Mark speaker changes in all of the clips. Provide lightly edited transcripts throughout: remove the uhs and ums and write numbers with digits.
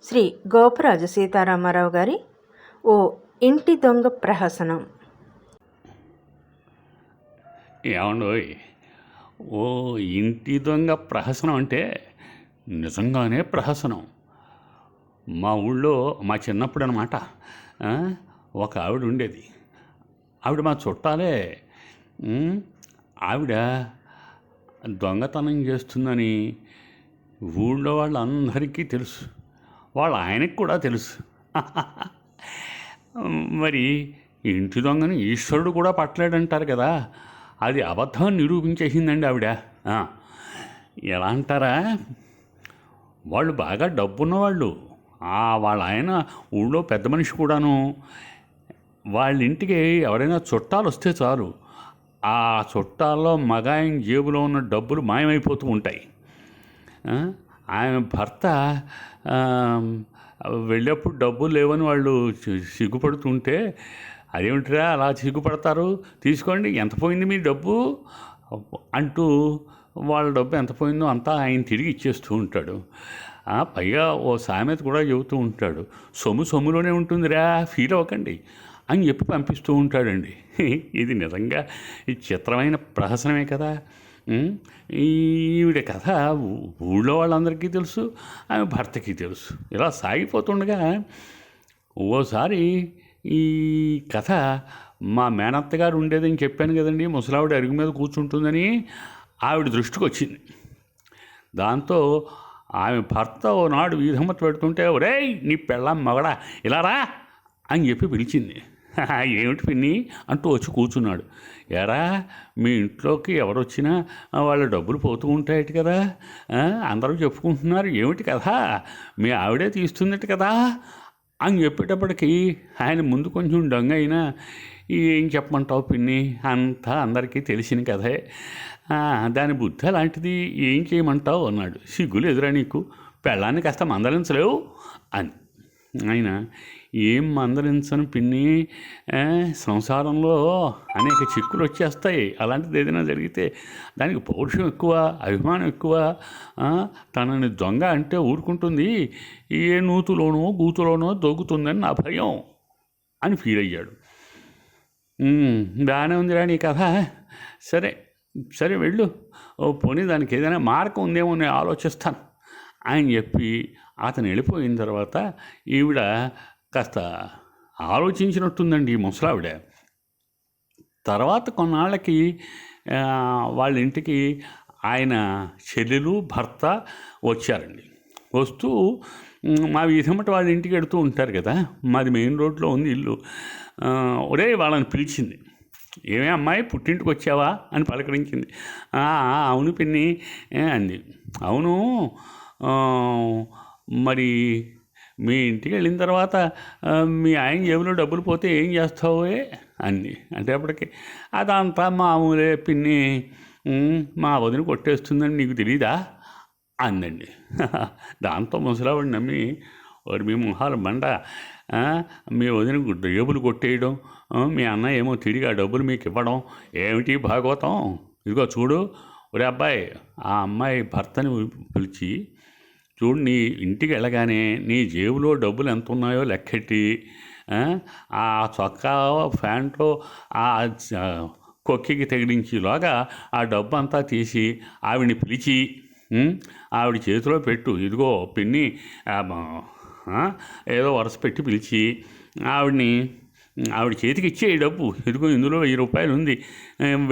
Speaker 1: శ్రీ గోపరాజు సీతారామారావు గారి ఓ ఇంటి దొంగ ప్రహసనం.
Speaker 2: ఏమండోయ్, ఓ ఇంటి దొంగ ప్రహసనం అంటే నిజంగానే ప్రహసనం. మా ఊళ్ళో మా చిన్నప్పుడు అనమాట ఒక ఆవిడ ఉండేది. ఆవిడ మా చుట్టాలే. ఆవిడ దొంగతనం చేస్తుందని ఊళ్ళో వాళ్ళందరికీ తెలుసు, వాళ్ళ ఆయనకి కూడా తెలుసు. మరి ఇంటి దొంగని ఈశ్వరుడు కూడా పట్టలేడంటారు కదా, అది అబద్ధం నిరూపించేసిందండి ఆవిడ. ఎలా అంటారా, వాళ్ళు బాగా డబ్బున్నవాళ్ళు. వాళ్ళ ఆయన ఊళ్ళో పెద్ద మనిషి కూడాను. వాళ్ళ ఇంటికి ఎవరైనా చుట్టాలు వస్తే చాలు, ఆ చుట్టాల్లో మగాయన జేబులో ఉన్న డబ్బులు మాయమైపోతూ ఉంటాయి. ఆమె భర్త వెళ్ళేప్పుడు డబ్బులు లేవని వాళ్ళు సిగ్గుపడుతుంటే, అదేమిటిరా అలా సిగ్గుపడతారు, తీసుకోండి ఎంత పోయింది మీ డబ్బు అంటూ వాళ్ళ డబ్బు ఎంత పోయిందో అంతా ఆయన తిరిగి ఇచ్చేస్తూ ఉంటాడు. పైగా ఓ సామెత కూడా చెబుతూ ఉంటాడు, సొమ్ము సొమ్ములోనే ఉంటుందిరా, ఫీల్ అవ్వకండి అని చెప్పి పంపిస్తూ ఉంటాడండి. ఇది నిజంగా ఈ చిత్రమైన ప్రహసనమే కదా. ఈవిడ కథ ఊళ్ళో వాళ్ళందరికీ తెలుసు, ఆమె భర్తకి తెలుసు. ఇలా సాగిపోతుండగా ఓసారి ఈ కథ మా మేనత్తగారు ఉండేదని చెప్పాను కదండి, ముసలావిడ అరుగు మీద కూర్చుంటుందని, ఆవిడ దృష్టికి వచ్చింది. దాంతో ఆమె భర్త ఓనాడు వీధమ్మత పెడుతుంటే, ఒరేయ్ నీ పెళ్ళాం మగడా ఇలా రా అని చెప్పి పిలిచింది. ఏమిటి పిన్ని అంటూ వచ్చి కూర్చున్నాడు. ఎరా, మీ ఇంట్లోకి ఎవరు వచ్చినా వాళ్ళ డబ్బులు పోతూ ఉంటాయట కదా, అందరూ చెప్పుకుంటున్నారు, ఏమిటి కదా, మీ ఆవిడే తీస్తుందట కదా అని చెప్పేటప్పటికి ఆయన ముందు కొంచెం దొంగ అయినా, ఏం చెప్పమంటావు పిన్ని, అంతా అందరికీ తెలిసిన కథే, దాని బుద్ధి అలాంటిది, ఏం చేయమంటావు అన్నాడు. సిగ్గులు ఎదురా నీకు, పెళ్ళాన్ని కాస్త మందలించలేవు అని. ఆయన, ఏం మందలించను పిన్ని, సంసారంలో అనేక చిక్కులు వచ్చేస్తాయి, అలాంటిది ఏదైనా జరిగితే దానికి పౌరుషం ఎక్కువ, అభిమానం ఎక్కువ, తనని దొంగ అంటే ఊరుకుంటుంది, ఏ నూతులోనో గూతులోనో దొంగుతుందని నా భయం అని ఫీల్ అయ్యాడు. బాగానే ఉందిరా నీ కథ, సరే సరే వెళ్ళు, పోనీ దానికి ఏదైనా మార్గం ఉందేమో నేను ఆలోచిస్తాను అని చెప్పి అతను వెళ్ళిపోయిన తర్వాత ఈవిడ కాస్త ఆలోచించినట్టుందండి ఈ ముసలావిడ. తర్వాత కొన్నాళ్ళకి వాళ్ళ ఇంటికి ఆయన చెల్లెలు భర్త వచ్చారండి. వస్తూ మా వీధమ్మట వాళ్ళ ఇంటికి వెడుతూ ఉంటారు కదా, మాది మెయిన్ రోడ్లో ఉంది ఇల్లు. ఒరే వాళ్ళని పిలిచింది. ఏమే అమ్మాయి పుట్టింటికి వచ్చావా అని పలకరించింది. అవును పిన్ని అంది. అవును, మరి మీ ఇంటికి వెళ్ళిన తర్వాత మీ ఆయన జేబులో డబ్బులు పోతే ఏం చేస్తావే అంది. అంటే అప్పటికి అదంతా మామూలే పిన్ని, మా వదిన కొట్టేస్తుందని నీకు తెలీదా అందండి. దాంతో ముసలావిడ నమ్మి, వాడు మీ మొహాలు బండ, మీ వదిన జేబులు కొట్టేయడం, మీ అన్న ఏమో తిరిగి ఆ డబ్బులు మీకు ఇవ్వడం ఏమిటి భాగవతం, ఇదిగో చూడు ఒరే అబ్బాయి, ఆ అమ్మాయి భర్తని పిలిచి చూడు, నీ ఇంటికి వెళ్ళగానే నీ జేబులో డబ్బులు ఎంత ఉన్నాయో లెక్కెట్టి, ఆ చొక్కా ప్యాంటు ఆ కొక్కికి తగిలించేలాగా ఆ డబ్బు అంతా తీసి ఆవిడని పిలిచి ఆవిడ చేతిలో పెట్టు. ఇదిగో పిన్ని, ఏదో వరుస పెట్టి పిలిచి ఆవిడ చేతికి ఇచ్చే ఈ డబ్బు, ఇదిగో ఇందులో 1000 రూపాయలు ఉంది,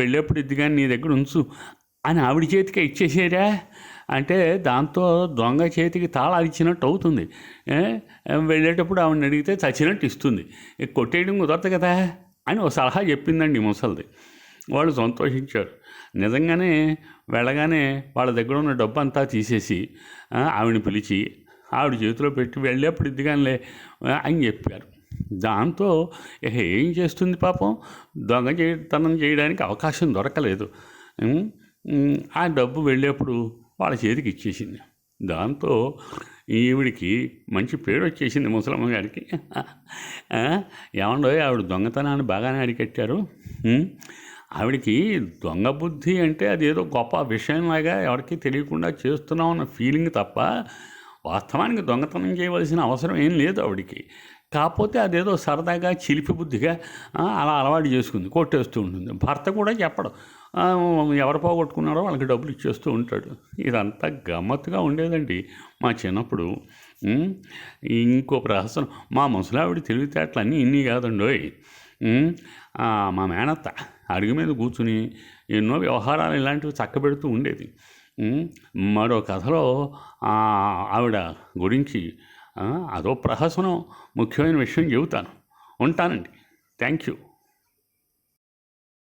Speaker 2: వెళ్ళేప్పుడు ఇది కానీ నీ దగ్గర ఉంచు అని ఆవిడ చేతికి ఇచ్చేసేరా అంటే, దాంతో దొంగ చేతికి తాళాలు ఇచ్చినట్టు అవుతుంది. వెళ్ళేటప్పుడు ఆవిడని అడిగితే చచ్చినట్టు ఇస్తుంది, కొట్టేయడం కుదరదు కదా అని ఒక సలహా చెప్పిందండి ముసలిది. వాళ్ళు సంతోషించారు. నిజంగానే వెళ్ళగానే వాళ్ళ దగ్గర ఉన్న డబ్బు అంతా తీసేసి ఆవిడని పిలిచి ఆవిడ చేతిలో పెట్టి వెళ్ళేప్పుడు ఇదిగానిలే అని చెప్పారు. దాంతో ఏం చేస్తుంది పాపం, దొంగతనం చేయడానికి అవకాశం దొరకలేదు. ఆ డబ్బు వెళ్ళేప్పుడు వాళ్ళ చేతికి ఇచ్చేసింది. దాంతో ఈవిడికి మంచి పేరు వచ్చేసింది ముసలమ్మ గారికి. ఏమండో ఆవిడ దొంగతనాన్ని బాగానే అరికట్టారు. ఆవిడికి దొంగ బుద్ధి అంటే అదేదో గొప్ప విషయంలాగా ఎవరికి తెలియకుండా చేస్తున్నాం అన్న ఫీలింగ్ తప్ప వాస్తవానికి దొంగతనం చేయవలసిన అవసరం ఏం లేదు ఆవిడికి. కాకపోతే అదేదో సరదాగా చిలిపి బుద్ధిగా అలా అలవాటు చేసుకుంది, కొట్టేస్తూ ఉంటుంది. భర్త కూడా చెప్పడం, ఎవరు పోగొట్టుకున్నారో వాళ్ళకి డబ్బులు ఇచ్చేస్తూ ఉంటాడు. ఇదంతా గమ్మత్తుగా ఉండేదండి మా చిన్నప్పుడు. ఇంకో ప్రహసనం, మా ముసలావిడి తెలివితేటలు అన్నీ ఇన్ని కాదండోయ్. మా మేనత్త అడుగు మీద కూర్చుని ఎన్నో వ్యవహారాలు ఇలాంటివి చక్కబెడుతూ ఉండేది. మరో కథలో ఆవిడ గురించి అదో ప్రహసనం, ముఖ్యమైన విషయం చెబుతాను. ఉంటానండి. Thank you.